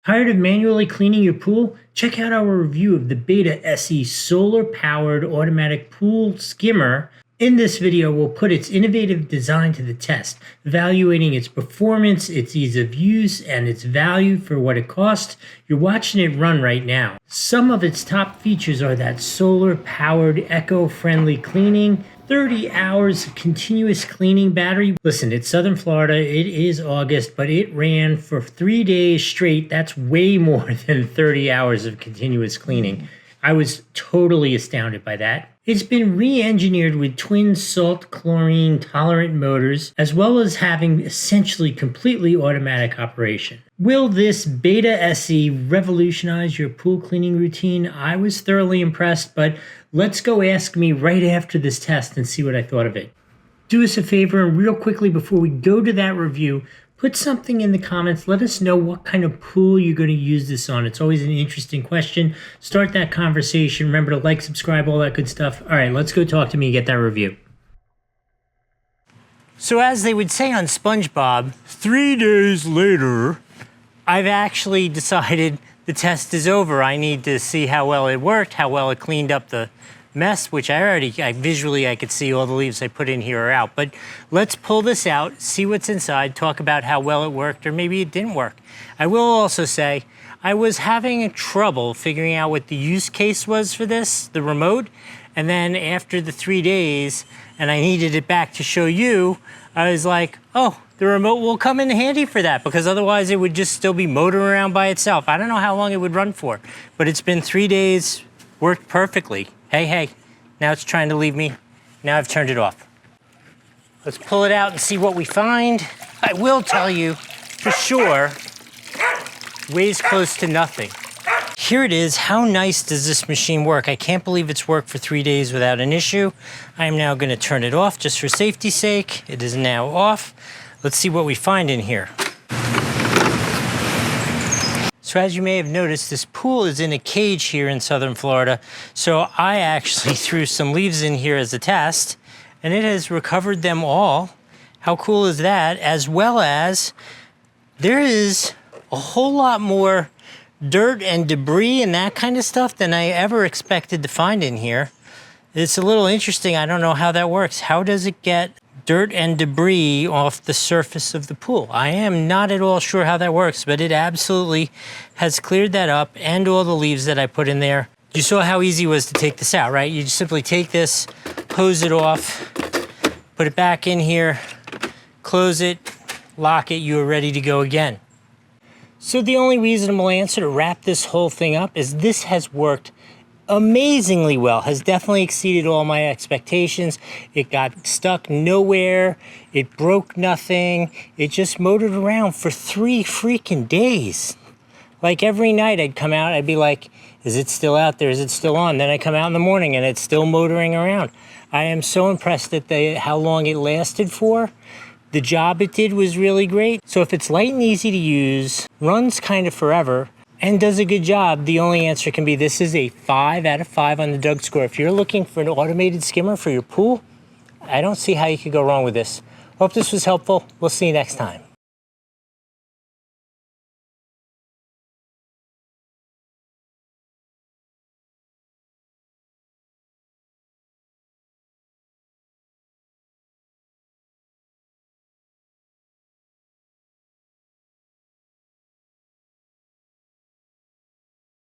Tired of manually cleaning your pool? Check out our review of the Betta SE solar-powered automatic pool skimmer. In this video, we'll put its innovative design to the test, evaluating its performance, its ease of use, and its value for what it costs. You're watching it run right now. Some of its top features are that solar-powered, eco-friendly cleaning, 30 hours of continuous cleaning battery. Listen, it's Southern Florida, it is August, but it ran for 3 days straight. That's way more than 30 hours of continuous cleaning. I was totally astounded by that. It's been re-engineered with twin salt chlorine tolerant motors, as well as having essentially completely automatic operation. Will this Betta SE revolutionize your pool cleaning routine? I was thoroughly impressed, but let's go ask me right after this test and see what I thought of it. Do us a favor and real quickly before we go to that review, put something in the comments. Let us know what kind of pool you're going to use this on. It's always an interesting question. Start that conversation. Remember to like, subscribe, all that good stuff. All right, let's go talk to me and get that review. So as they would say on SpongeBob, 3 days later, I've actually decided the test is over. I need to see how well it worked, how well it cleaned up the mess, which visually I could see all the leaves I put in here are out. But let's pull this out, see what's inside, talk about how well it worked, or maybe it didn't work. I will also say I was having trouble figuring out what the use case was for this, the remote, and then after the 3 days, and I needed it back to show you, I was like, oh, the remote will come in handy for that, because otherwise it would just still be motoring around by itself. I don't know how long it would run for, but it's been 3 days, worked perfectly. Hey, now it's trying to leave me. Now I've turned it off. Let's pull it out and see what we find. I will tell you, for sure, weighs close to nothing. Here it is. How nice does this machine work? I can't believe it's worked for 3 days without an issue. I am now going to turn it off just for safety's sake. It is now off. Let's see what we find in here. So as you may have noticed, this pool is in a cage here in Southern Florida. So I actually threw some leaves in here as a test, and it has recovered them all. How cool is that? As well as there is a whole lot more dirt and debris and that kind of stuff than I ever expected to find in here. It's a little interesting. I don't know how that works. How does it get dirt and debris off the surface of the pool? I am not at all sure how that works, but it absolutely has cleared that up, and all the leaves that I put in there. You saw how easy it was to take this out, right? You just simply take this, hose it off, put it back in here, close it, lock it, you are ready to go again. So the only reasonable answer to wrap this whole thing up is this has worked amazingly well, has definitely exceeded all my expectations. It got stuck nowhere, it broke nothing, it just motored around for 3 freaking days. Like every night I'd come out, I'd be like, is it still out there, is it still on? Then I come out in the morning and it's still motoring around. I am so impressed at how long it lasted for. The job it did was really great. So if it's light and easy to use, runs kind of forever, and does a good job, the only answer can be this is a 5 out of 5 on the Doug score. If you're looking for an automated skimmer for your pool, I don't see how you could go wrong with this. Hope this was helpful. We'll see you next time.